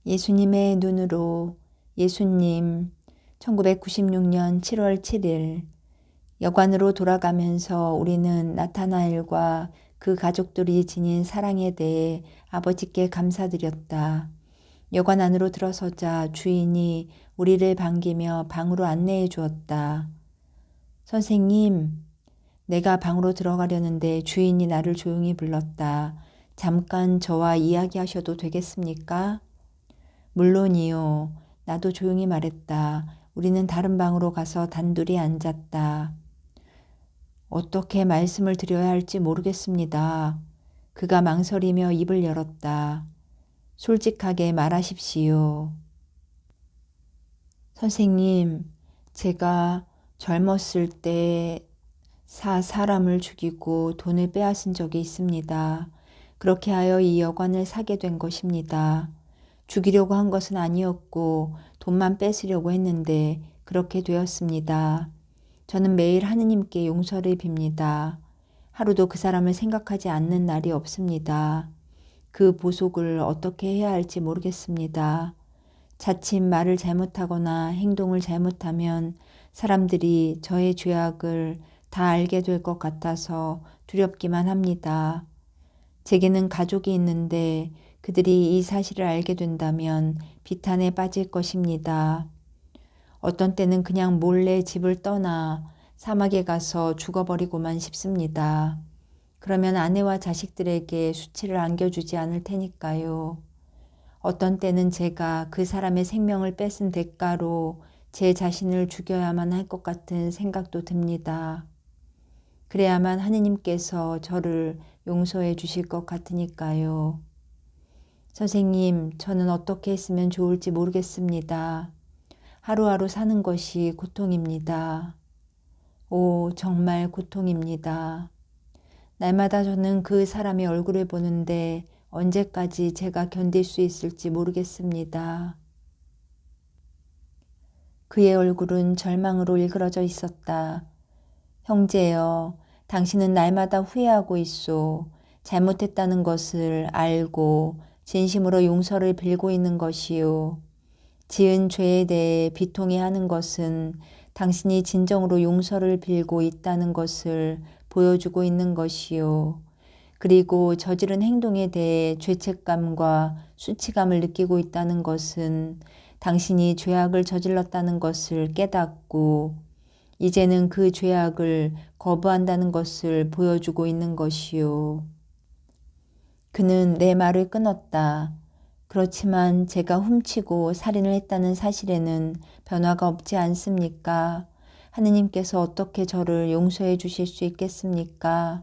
예수님의 눈으로 예수님 1996년 7월 7일 여관으로 돌아가면서 우리는 나타나엘과 그 가족들이 지닌 사랑에 대해 아버지께 감사드렸다. 여관 안으로 들어서자 주인이 우리를 반기며 방으로 안내해 주었다. 선생님, 내가 방으로 들어가려는데 주인이 나를 조용히 불렀다. 잠깐 저와 이야기하셔도 되겠습니까? 물론이요. 나도 조용히 말했다. 우리는 다른 방으로 가서 단둘이 앉았다. 어떻게 말씀을 드려야 할지 모르겠습니다. 그가 망설이며 입을 열었다. 솔직하게 말하십시오. 선생님, 제가 젊었을 때 사람을 죽이고 돈을 빼앗은 적이 있습니다. 그렇게 하여 이 여관을 사게 된 것입니다. 죽이려고 한 것은 아니었고 돈만 뺏으려고 했는데 그렇게 되었습니다. 저는 매일 하느님께 용서를 빕니다. 하루도 그 사람을 생각하지 않는 날이 없습니다. 그 보속을 어떻게 해야 할지 모르겠습니다. 자칫 말을 잘못하거나 행동을 잘못하면 사람들이 저의 죄악을 다 알게 될 것 같아서 두렵기만 합니다. 제게는 가족이 있는데 그들이 이 사실을 알게 된다면 비탄에 빠질 것입니다. 어떤 때는 그냥 몰래 집을 떠나 사막에 가서 죽어버리고만 싶습니다. 그러면 아내와 자식들에게 수치를 안겨주지 않을 테니까요. 어떤 때는 제가 그 사람의 생명을 뺏은 대가로 제 자신을 죽여야만 할 것 같은 생각도 듭니다. 그래야만 하느님께서 저를 용서해 주실 것 같으니까요. 선생님, 저는 어떻게 했으면 좋을지 모르겠습니다. 하루하루 사는 것이 고통입니다. 오, 정말 고통입니다. 날마다 저는 그 사람의 얼굴을 보는데 언제까지 제가 견딜 수 있을지 모르겠습니다. 그의 얼굴은 절망으로 일그러져 있었다. 형제여, 당신은 날마다 후회하고 있소. 잘못했다는 것을 알고 진심으로 용서를 빌고 있는 것이요. 지은 죄에 대해 비통해하는 것은 당신이 진정으로 용서를 빌고 있다는 것을 보여주고 있는 것이요. 그리고 저지른 행동에 대해 죄책감과 수치감을 느끼고 있다는 것은 당신이 죄악을 저질렀다는 것을 깨닫고 이제는 그 죄악을 거부한다는 것을 보여주고 있는 것이요. 그는 내 말을 끊었다. 그렇지만 제가 훔치고 살인을 했다는 사실에는 변화가 없지 않습니까? 하느님께서 어떻게 저를 용서해 주실 수 있겠습니까?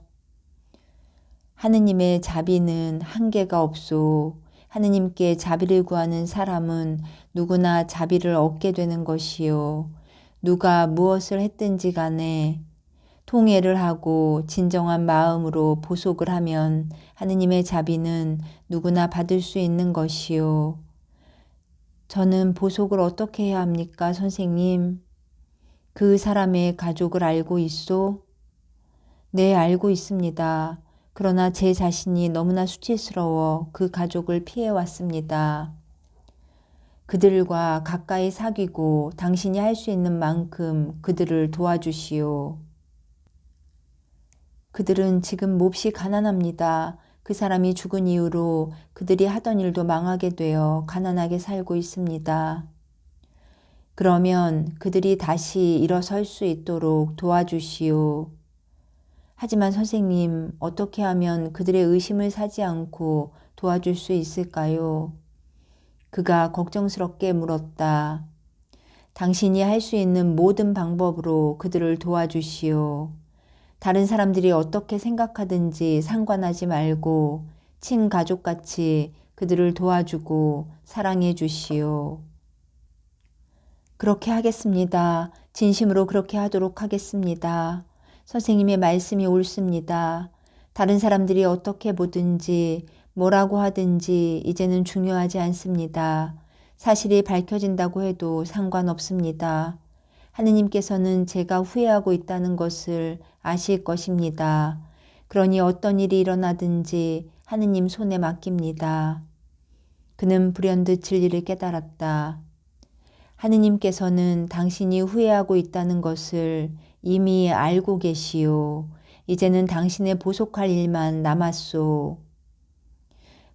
하느님의 자비는 한계가 없소. 하느님께 자비를 구하는 사람은 누구나 자비를 얻게 되는 것이요. 누가 무엇을 했든지 간에 통회를 하고 진정한 마음으로 보속을 하면 하느님의 자비는 누구나 받을 수 있는 것이요. 저는 보속을 어떻게 해야 합니까, 선생님? 그 사람의 가족을 알고 있소? 네, 알고 있습니다. 그러나 제 자신이 너무나 수치스러워 그 가족을 피해왔습니다. 그들과 가까이 사귀고 당신이 할 수 있는 만큼 그들을 도와주시오. 그들은 지금 몹시 가난합니다. 그 사람이 죽은 이후로 그들이 하던 일도 망하게 되어 가난하게 살고 있습니다. 그러면 그들이 다시 일어설 수 있도록 도와주시오. 하지만 선생님, 어떻게 하면 그들의 의심을 사지 않고 도와줄 수 있을까요? 그가 걱정스럽게 물었다. 당신이 할 수 있는 모든 방법으로 그들을 도와주시오. 다른 사람들이 어떻게 생각하든지 상관하지 말고 친가족같이 그들을 도와주고 사랑해 주시오. 그렇게 하겠습니다. 진심으로 그렇게 하도록 하겠습니다. 선생님의 말씀이 옳습니다. 다른 사람들이 어떻게 보든지 뭐라고 하든지 이제는 중요하지 않습니다. 사실이 밝혀진다고 해도 상관없습니다. 하느님께서는 제가 후회하고 있다는 것을 아실 것입니다. 그러니 어떤 일이 일어나든지 하느님 손에 맡깁니다. 그는 불현듯 진리를 깨달았다. 하느님께서는 당신이 후회하고 있다는 것을 이미 알고 계시오. 이제는 당신의 보속할 일만 남았소.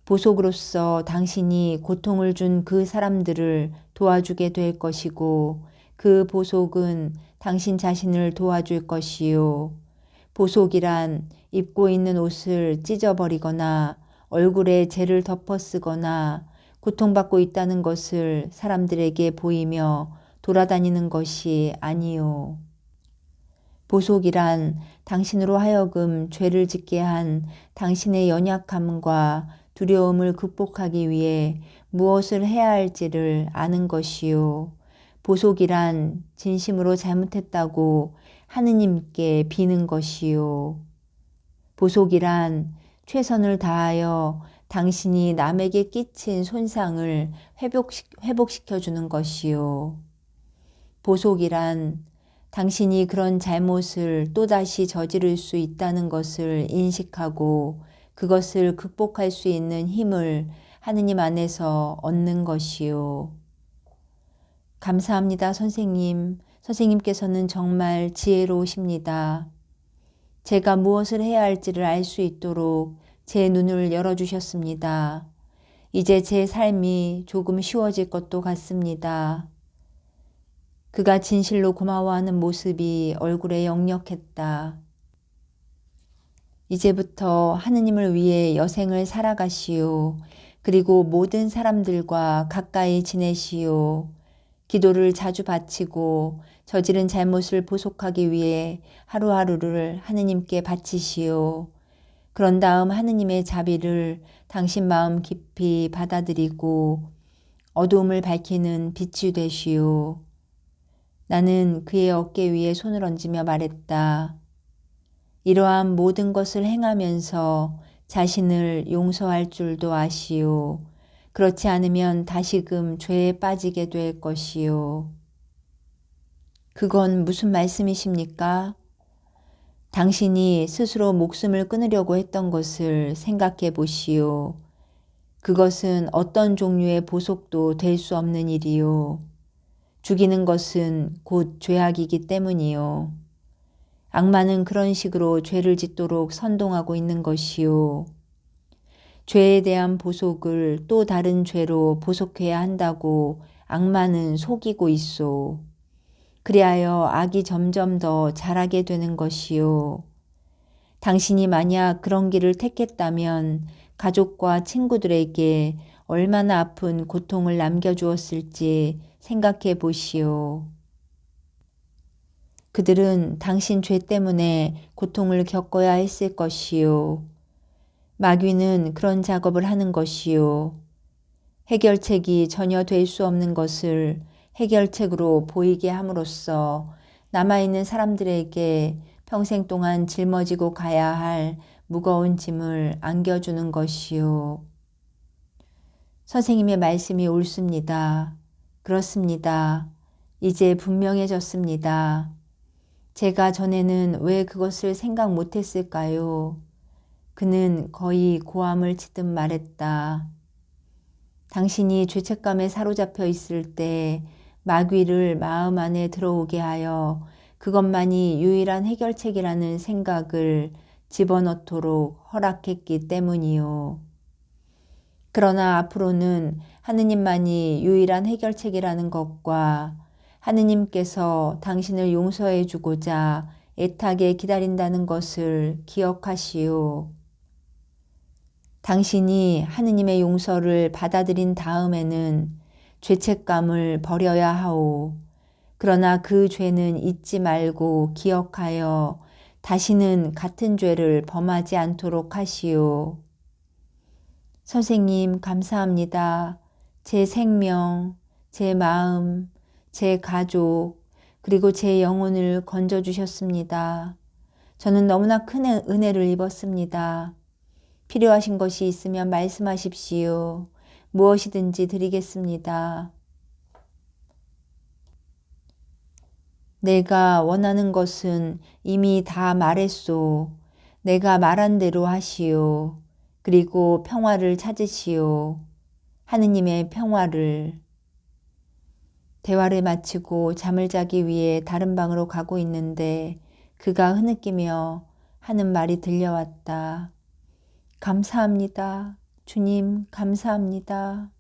보속으로서 당신이 고통을 준 그 사람들을 도와주게 될 것이고 그 보속은 당신 자신을 도와줄 것이요. 보속이란 입고 있는 옷을 찢어버리거나 얼굴에 재를 덮어쓰거나 고통받고 있다는 것을 사람들에게 보이며 돌아다니는 것이 아니요. 보속이란 당신으로 하여금 죄를 짓게 한 당신의 연약함과 두려움을 극복하기 위해 무엇을 해야 할지를 아는 것이요. 보속이란 진심으로 잘못했다고 하느님께 비는 것이요. 보속이란 최선을 다하여 당신이 남에게 끼친 손상을 회복시켜 주는 것이요. 보속이란 당신이 그런 잘못을 또다시 저지를 수 있다는 것을 인식하고 그것을 극복할 수 있는 힘을 하느님 안에서 얻는 것이요. 감사합니다, 선생님. 선생님께서는 정말 지혜로우십니다. 제가 무엇을 해야 할지를 알 수 있도록 제 눈을 열어주셨습니다. 이제 제 삶이 조금 쉬워질 것도 같습니다. 그가 진실로 고마워하는 모습이 얼굴에 역력했다. 이제부터 하느님을 위해 여생을 살아가시오. 그리고 모든 사람들과 가까이 지내시오. 기도를 자주 바치고 저지른 잘못을 보속하기 위해 하루하루를 하느님께 바치시오. 그런 다음 하느님의 자비를 당신 마음 깊이 받아들이고 어두움을 밝히는 빛이 되시오. 나는 그의 어깨 위에 손을 얹으며 말했다. 이러한 모든 것을 행하면서 자신을 용서할 줄도 아시오. 그렇지 않으면 다시금 죄에 빠지게 될 것이요. 그건 무슨 말씀이십니까? 당신이 스스로 목숨을 끊으려고 했던 것을 생각해 보시오. 그것은 어떤 종류의 보속도 될 수 없는 일이요. 죽이는 것은 곧 죄악이기 때문이요. 악마는 그런 식으로 죄를 짓도록 선동하고 있는 것이요. 죄에 대한 보속을 또 다른 죄로 보속해야 한다고 악마는 속이고 있소. 그리하여 악이 점점 더 자라게 되는 것이요. 당신이 만약 그런 길을 택했다면 가족과 친구들에게 얼마나 아픈 고통을 남겨주었을지 생각해 보시오. 그들은 당신 죄 때문에 고통을 겪어야 했을 것이요. 마귀는 그런 작업을 하는 것이요. 해결책이 전혀 될 수 없는 것을 해결책으로 보이게 함으로써 남아있는 사람들에게 평생 동안 짊어지고 가야 할 무거운 짐을 안겨주는 것이요. 선생님의 말씀이 옳습니다. 그렇습니다. 이제 분명해졌습니다. 제가 전에는 왜 그것을 생각 못했을까요? 그는 거의 고함을 치듯 말했다. 당신이 죄책감에 사로잡혀 있을 때 마귀를 마음 안에 들어오게 하여 그것만이 유일한 해결책이라는 생각을 집어넣도록 허락했기 때문이요. 그러나 앞으로는 하느님만이 유일한 해결책이라는 것과 하느님께서 당신을 용서해 주고자 애타게 기다린다는 것을 기억하시오. 당신이 하느님의 용서를 받아들인 다음에는 죄책감을 버려야 하오. 그러나 그 죄는 잊지 말고 기억하여 다시는 같은 죄를 범하지 않도록 하시오. 선생님, 감사합니다. 제 생명, 제 마음, 제 가족, 그리고 제 영혼을 건져주셨습니다. 저는 너무나 큰 은혜를 입었습니다. 필요하신 것이 있으면 말씀하십시오. 무엇이든지 드리겠습니다. 내가 원하는 것은 이미 다 말했소. 내가 말한 대로 하시오. 그리고 평화를 찾으시오. 하느님의 평화를. 대화를 마치고 잠을 자기 위해 다른 방으로 가고 있는데 그가 흐느끼며 하는 말이 들려왔다. 감사합니다. 주님, 감사합니다.